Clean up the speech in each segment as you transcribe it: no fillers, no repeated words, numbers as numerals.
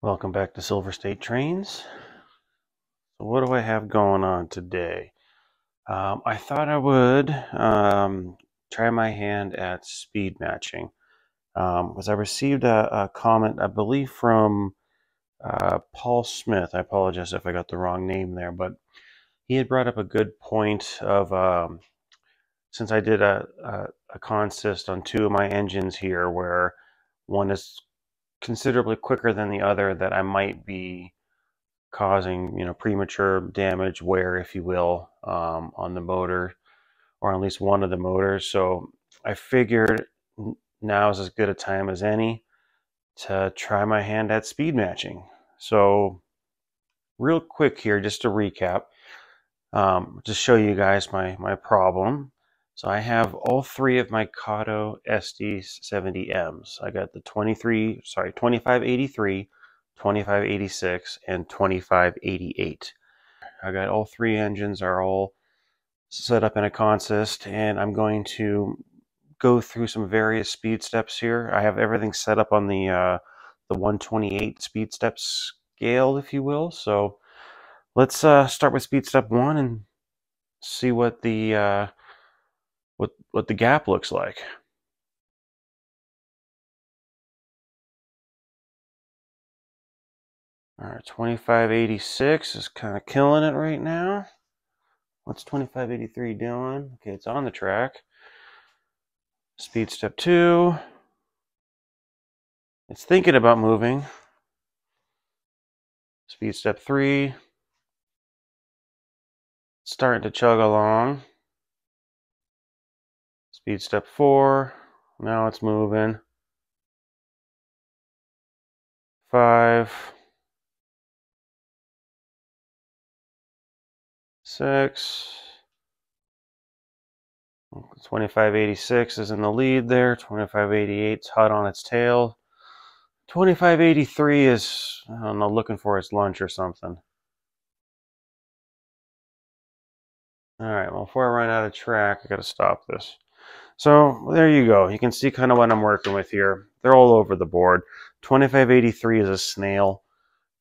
Welcome back to Silver State Trains. So what do I have going on today? I thought I would try my hand at speed matching. Because I received a comment, I believe, from Paul Smith. I apologize if I got the wrong name there, but he had brought up a good point of since I did a consist on two of my engines here where one is considerably quicker than the other, that I might be causing premature damage, wear, if you will, on the motor, or at least one of the motors. So I figured now is as good a time as any to try my hand at speed matching. So real quick here, just to recap, just show you guys my problem. So I have all three of my Kato SD70Ms. I got the 2583, 2586, and 2588. I got all three engines are all set up in a consist, and I'm going to go through some various speed steps here. I have everything set up on the 128 speed step scale, if you will. So let's start with speed step 1 and see what the what the gap looks like. All right, 2586 is kind of killing it right now. What's 2583 doing? Okay, it's on the track. Speed step 2. It's thinking about moving. Speed step 3. Starting to chug along. Speed step 4. Now it's moving. 5. 6. 2586 is in the lead there. 2588 is hot on its tail. 2583 is, I don't know, looking for its lunch or something. All right, well, before I run out of track, I got to stop this. So there you go. You can see kind of what I'm working with here. They're all over the board. 2583 is a snail.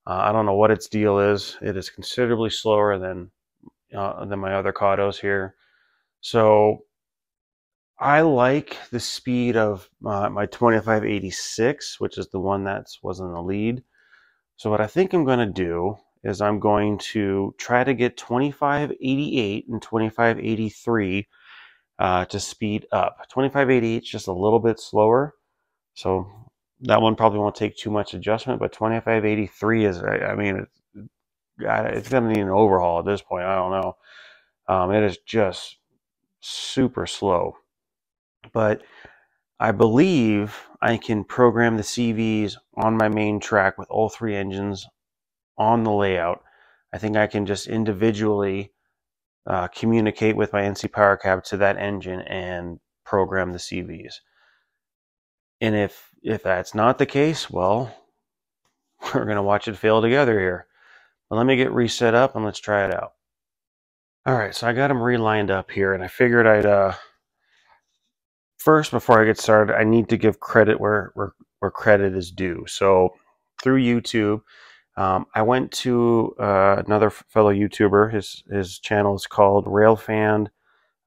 I don't know what its deal is. It is considerably slower than my other Katos here. So I like the speed of my 2586, which is the one that was in the lead. So what I think I'm going to do is I'm going to try to get 2588 and 2583 to speed up. 2588 is just a little bit slower, so that one probably won't take too much adjustment, but 2583 is, I mean, it's going to need an overhaul at this point. I don't know. It is just super slow. But I believe I can program the CVs on my main track with all three engines on the layout. I think I can just individually communicate with my NCE PowerCab to that engine and program the CVs. And if that's not the case, well, we're going to watch it fail together here. But let me get reset up and let's try it out. All right, so I got them relined up here, and I figured I'd first, before I get started, I need to give credit where credit is due. So through YouTube, I went to another fellow YouTuber. His channel is called Railfan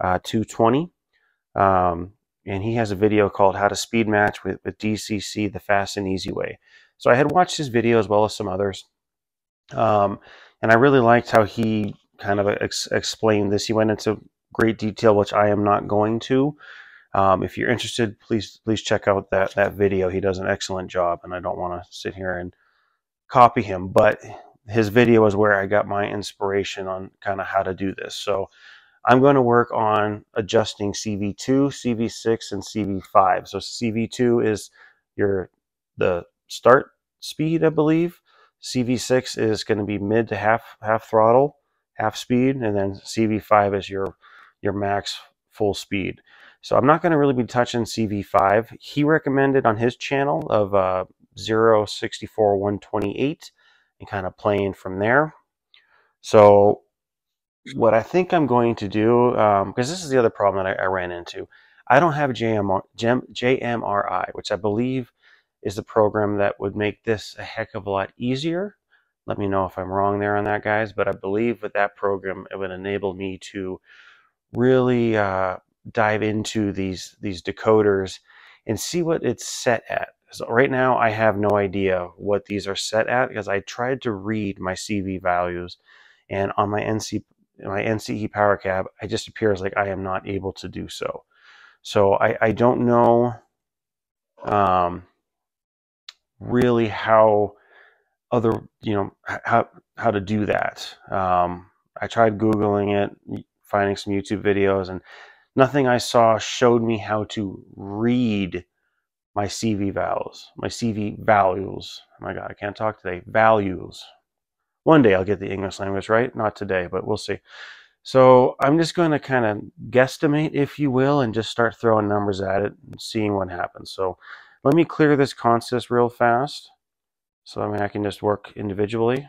220, and he has a video called How to Speed Match with DCC the Fast and Easy Way. So I had watched his video as well as some others, and I really liked how he kind of explained this. He went into great detail, which I am not going to. If you're interested, please check out that video. He does an excellent job, and I don't want to sit here and copy him, but his video is where I got my inspiration on kind of how to do this. So I'm going to work on adjusting CV2, CV6, and CV5. So CV2 is the start speed, I believe. CV6 is going to be mid to half throttle, half speed, and then CV5 is your max full speed. So I'm not going to really be touching CV5. He recommended on his channel of 064 128 and kind of playing from there. So what I think I'm going to do, because this is the other problem that I ran into, I don't have JMRI, which I believe is the program that would make this a heck of a lot easier. Let me know if I'm wrong there on that, guys, but I believe with that program, it would enable me to really dive into these decoders and see what it's set at. So right now, I have no idea what these are set at because I tried to read my CV values, and on my NCE PowerCab, it just appears like I am not able to do so. So I don't know really how how to do that. I tried Googling it, finding some YouTube videos, and nothing I saw showed me how to read my CV values. Oh my God, I can't talk today. Values. One day I'll get the English language right. Not today, but we'll see. So I'm just going to kind of guesstimate, if you will, and just start throwing numbers at it and seeing what happens. So let me clear this consist real fast. So I can just work individually.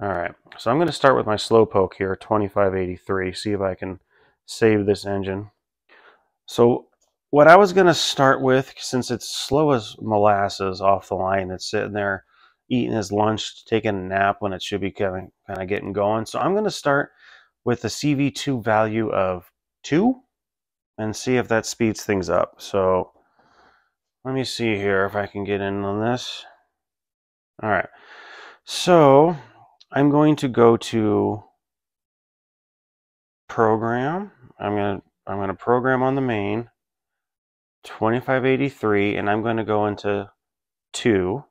All right, so I'm going to start with my slowpoke here, 2583, see if I can save this engine. So what I was going to start with, since it's slow as molasses off the line, it's sitting there eating his lunch, taking a nap when it should be kind of getting going. So I'm going to start with the CV2 value of 2 and see if that speeds things up. So let me see here if I can get in on this. All right, so I'm going to go to program. I'm going to program on the main 2583, and I'm going to go into 2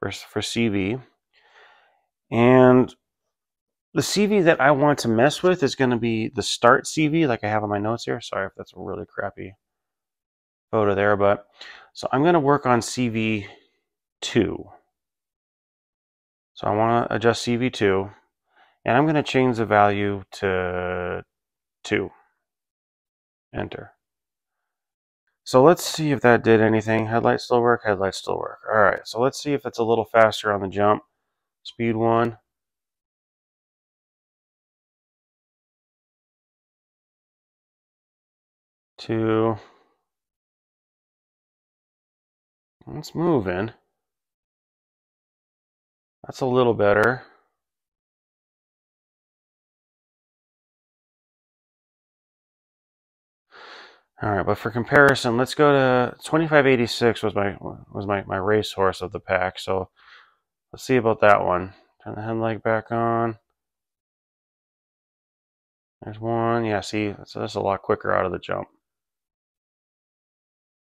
for CV. And the CV that I want to mess with is going to be the start CV, like I have on my notes here. Sorry if that's a really crappy photo there, but so I'm going to work on CV2. So I want to adjust CV2, and I'm going to change the value to 2. Enter. So let's see if that did anything. Headlights still work, headlights still work. All right, so let's see if it's a little faster on the jump. Speed 1. 2. It's moving. That's a little better. All right, but for comparison, let's go to 2586 was my racehorse of the pack. So let's see about that one. Turn the headlight back on. There's 1. Yeah, see, that's a lot quicker out of the jump.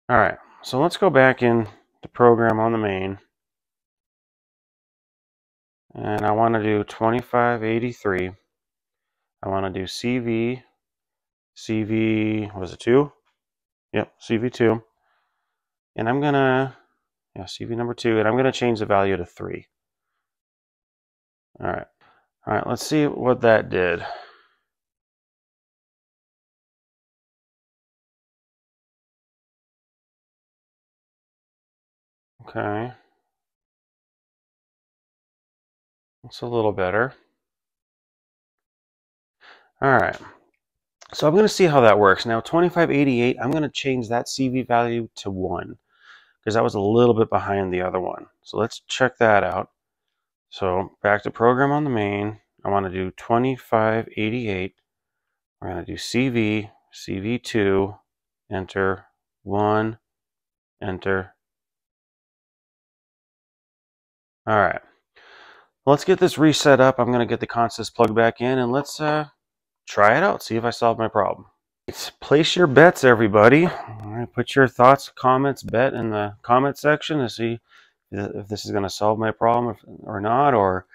All right, so let's go back in the program on the main. And I want to do 2583. I want to do CV, was it 2? Yep, CV2. And I'm going to, CV number 2, and I'm going to change the value to 3. All right, let's see what that did. Okay. It's a little better. All right. So I'm going to see how that works. Now, 2588, I'm going to change that CV value to 1 because that was a little bit behind the other one. So let's check that out. So back to program on the main. I want to do 2588. We're going to do CV, CV2, enter, 1, enter. All right. Let's get this reset up. I'm going to get the consist plugged back in, and let's try it out, see if I solve my problem. Place your bets, everybody. All right, put your thoughts, comments, bet in the comment section to see if this is going to solve my problem or not, or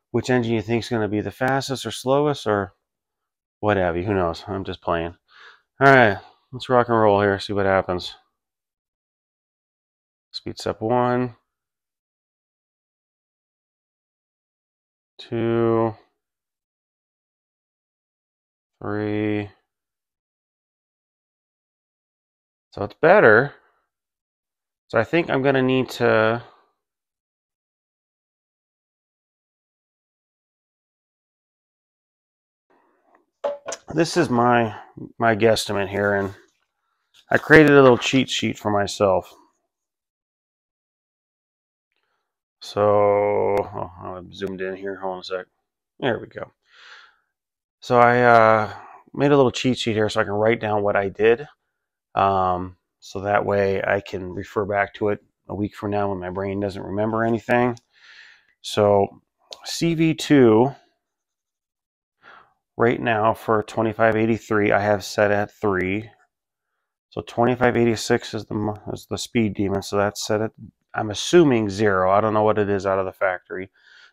which engine you think is going to be the fastest or slowest or whatever. Who knows? I'm just playing. All right, let's rock and roll here, see what happens. Speed step 1, 2, 3. So it's better. So I think I'm going to need to this is my guesstimate here, and I created a little cheat sheet for myself. So, oh, I'm zoomed in here. Hold on a sec. There we go. So I made a little cheat sheet here so I can write down what I did. So that way I can refer back to it a week from now when my brain doesn't remember anything. So CV2 right now for 2583 I have set at 3. So 2586 is the speed demon, so that's set at, I'm assuming 0. I don't know what it is out of the factory.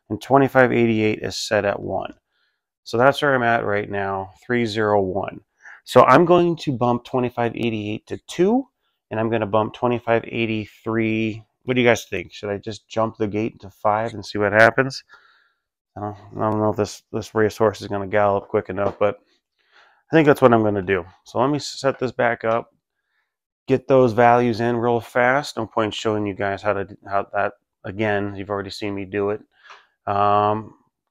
And 2588 is set at 1. So that's where I'm at right now, 301. So I'm going to bump 2588 to 2, and I'm going to bump 2583. What do you guys think? Should I just jump the gate to 5 and see what happens? I don't know if this racehorse is going to gallop quick enough, but I think that's what I'm going to do. So let me set this back up, get those values in real fast. No point showing you guys how that, again, you've already seen me do it.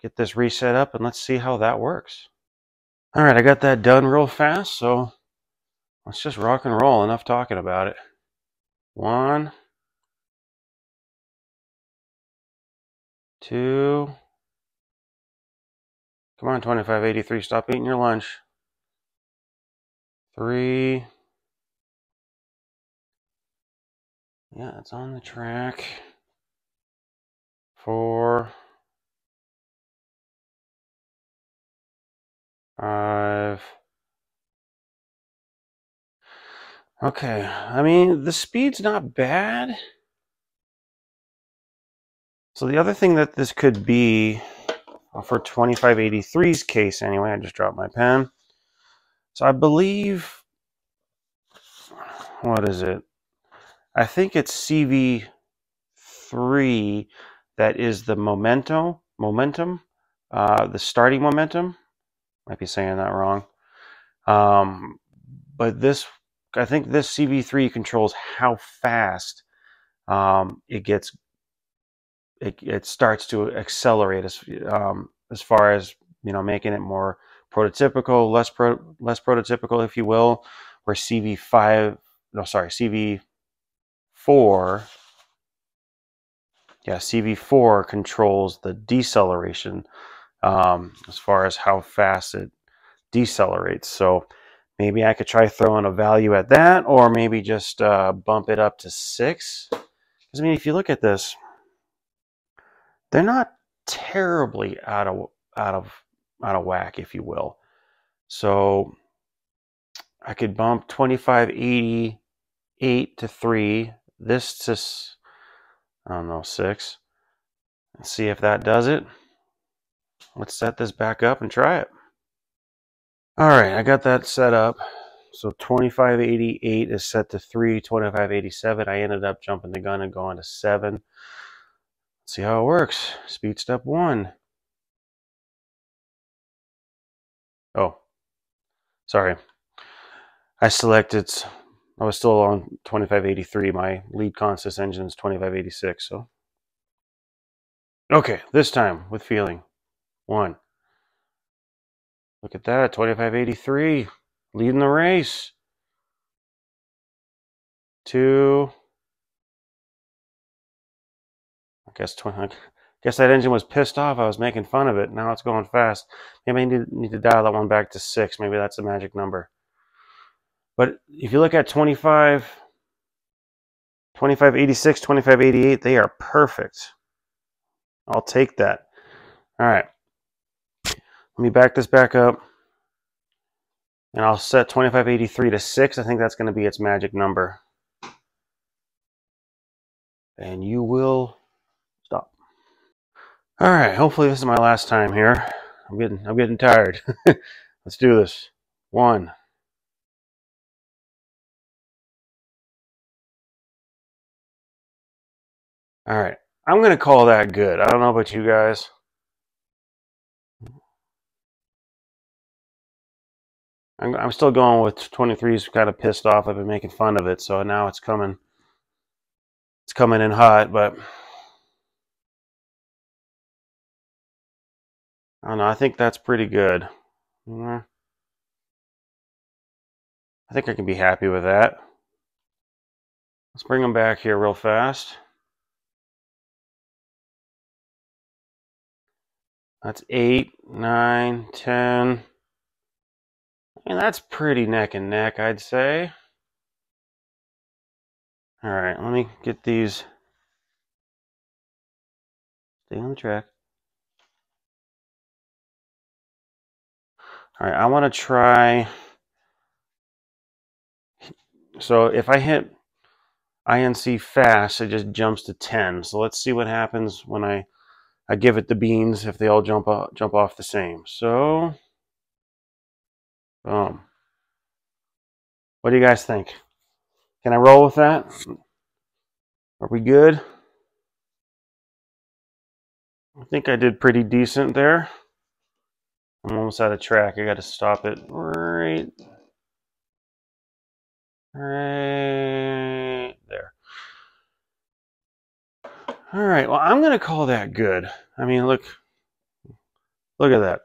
Get this reset up, and let's see how that works. All right, I got that done real fast, so let's just rock and roll. Enough talking about it. 1, 2, come on, 2583, stop eating your lunch. 3, yeah, it's on the track. 4, 5. Okay, I mean, the speed's not bad. So the other thing that this could be, for 2583's case anyway, I just dropped my pen. So I believe, what is it? I think it's CV3 that is the momentum, the starting momentum. Might be saying that wrong. But this, I think this CV3 controls how fast it starts to accelerate as far as, you know, making it more prototypical, less prototypical, if you will. Where CV4, yeah, CV4 controls the deceleration, as far as how fast it decelerates. So maybe I could try throwing a value at that, or maybe just bump it up to 6. Because I mean, if you look at this, they're not terribly out of whack, if you will. So I could bump 2588 to 3. This to, I don't know, 6. Let's see if that does it. Let's set this back up and try it. All right, I got that set up. So 2588 is set to 3, 2587. I ended up jumping the gun and going to 7. Let's see how it works. Speed step 1. Oh, sorry. I was still on 2583. My lead consist engine is 2586. So, okay, this time with feeling. 1. Look at that, 2583, leading the race. 2. I guess that engine was pissed off. I was making fun of it. Now it's going fast. Maybe I need to dial that one back to 6. Maybe that's the magic number. But if you look at 2586, 2588, they are perfect. I'll take that. All right. Let me back this back up. And I'll set 2583 to 6. I think that's going to be its magic number. And you will stop. All right. Hopefully this is my last time here. I'm getting tired. Let's do this. 1. All right. I'm going to call that good. I don't know about you guys. I'm still going with 23's kind of pissed off. I've been making fun of it, so now it's coming. It's coming in hot, but I don't know. I think that's pretty good. I think I can be happy with that. Let's bring them back here real fast. That's 8, 9, 10. And that's pretty neck and neck, I'd say. All right, let me get these. Stay on the track. All right, I want to try. So if I hit INC fast, it just jumps to 10. So let's see what happens when I give it the beans, if they all jump off the same. So, boom. What do you guys think? Can I roll with that? Are we good? I think I did pretty decent there. I'm almost out of track. I got to stop it right there. All right, well, I'm going to call that good. I mean, look at that.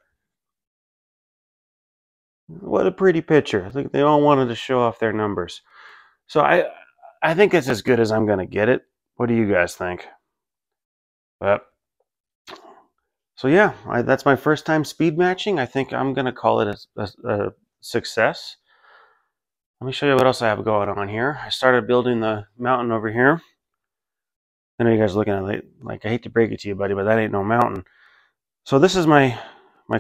What a pretty picture. Look, they all wanted to show off their numbers. So I think it's as good as I'm going to get it. What do you guys think? But so yeah, that's my first time speed matching. I think I'm going to call it a success. Let me show you what else I have going on here. I started building the mountain over here. I know you guys are looking at it like, I hate to break it to you, buddy, but that ain't no mountain. So this is my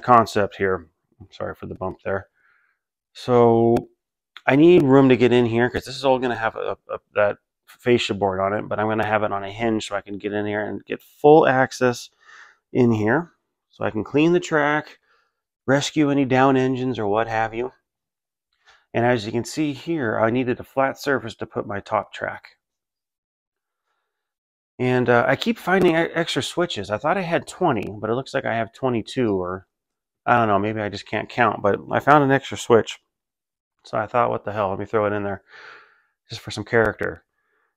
concept here. I'm sorry for the bump there. So I need room to get in here because this is all going to have that fascia board on it, but I'm going to have it on a hinge so I can get in here and get full access in here. So I can clean the track, rescue any down engines or what have you. And as you can see here, I needed a flat surface to put my top track. And I keep finding extra switches. I thought I had 20, but it looks like I have 22, or I don't know, maybe I just can't count. But I found an extra switch. So I thought, what the hell, let me throw it in there just for some character.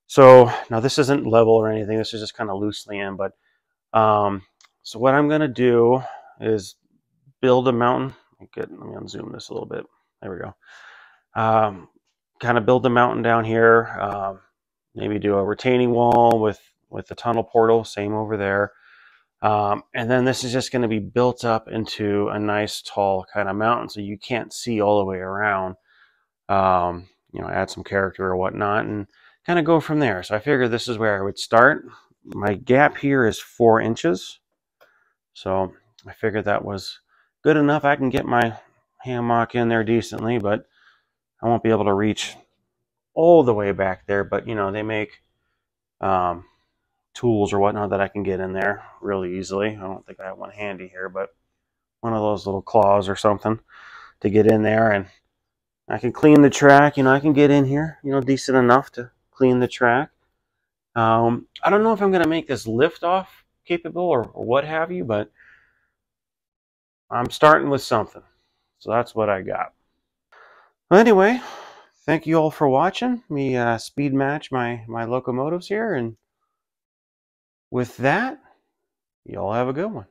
So now this isn't level or anything. This is just kind of loosely in. But so what I'm going to do is build a mountain. Let me unzoom this a little bit. There we go. Kind of build the mountain down here. Maybe do a retaining wall with the tunnel portal, same over there. And then this is just going to be built up into a nice tall kind of mountain so you can't see all the way around. You know, add some character or whatnot and kind of go from there. So I figured this is where I would start. My gap here is 4 inches. So I figured that was good enough. I can get my hammock in there decently, but I won't be able to reach all the way back there. But, you know, they make tools or whatnot that I can get in there really easily. I don't think I have one handy here, but one of those little claws or something to get in there, and I can clean the track. You know, I can get in here, you know, decent enough to clean the track. I don't know if I'm going to make this lift off capable or what have you, but I'm starting with something. So that's what I got. Well, anyway, thank you all for watching me speed match my locomotives here, and with that, y'all have a good one.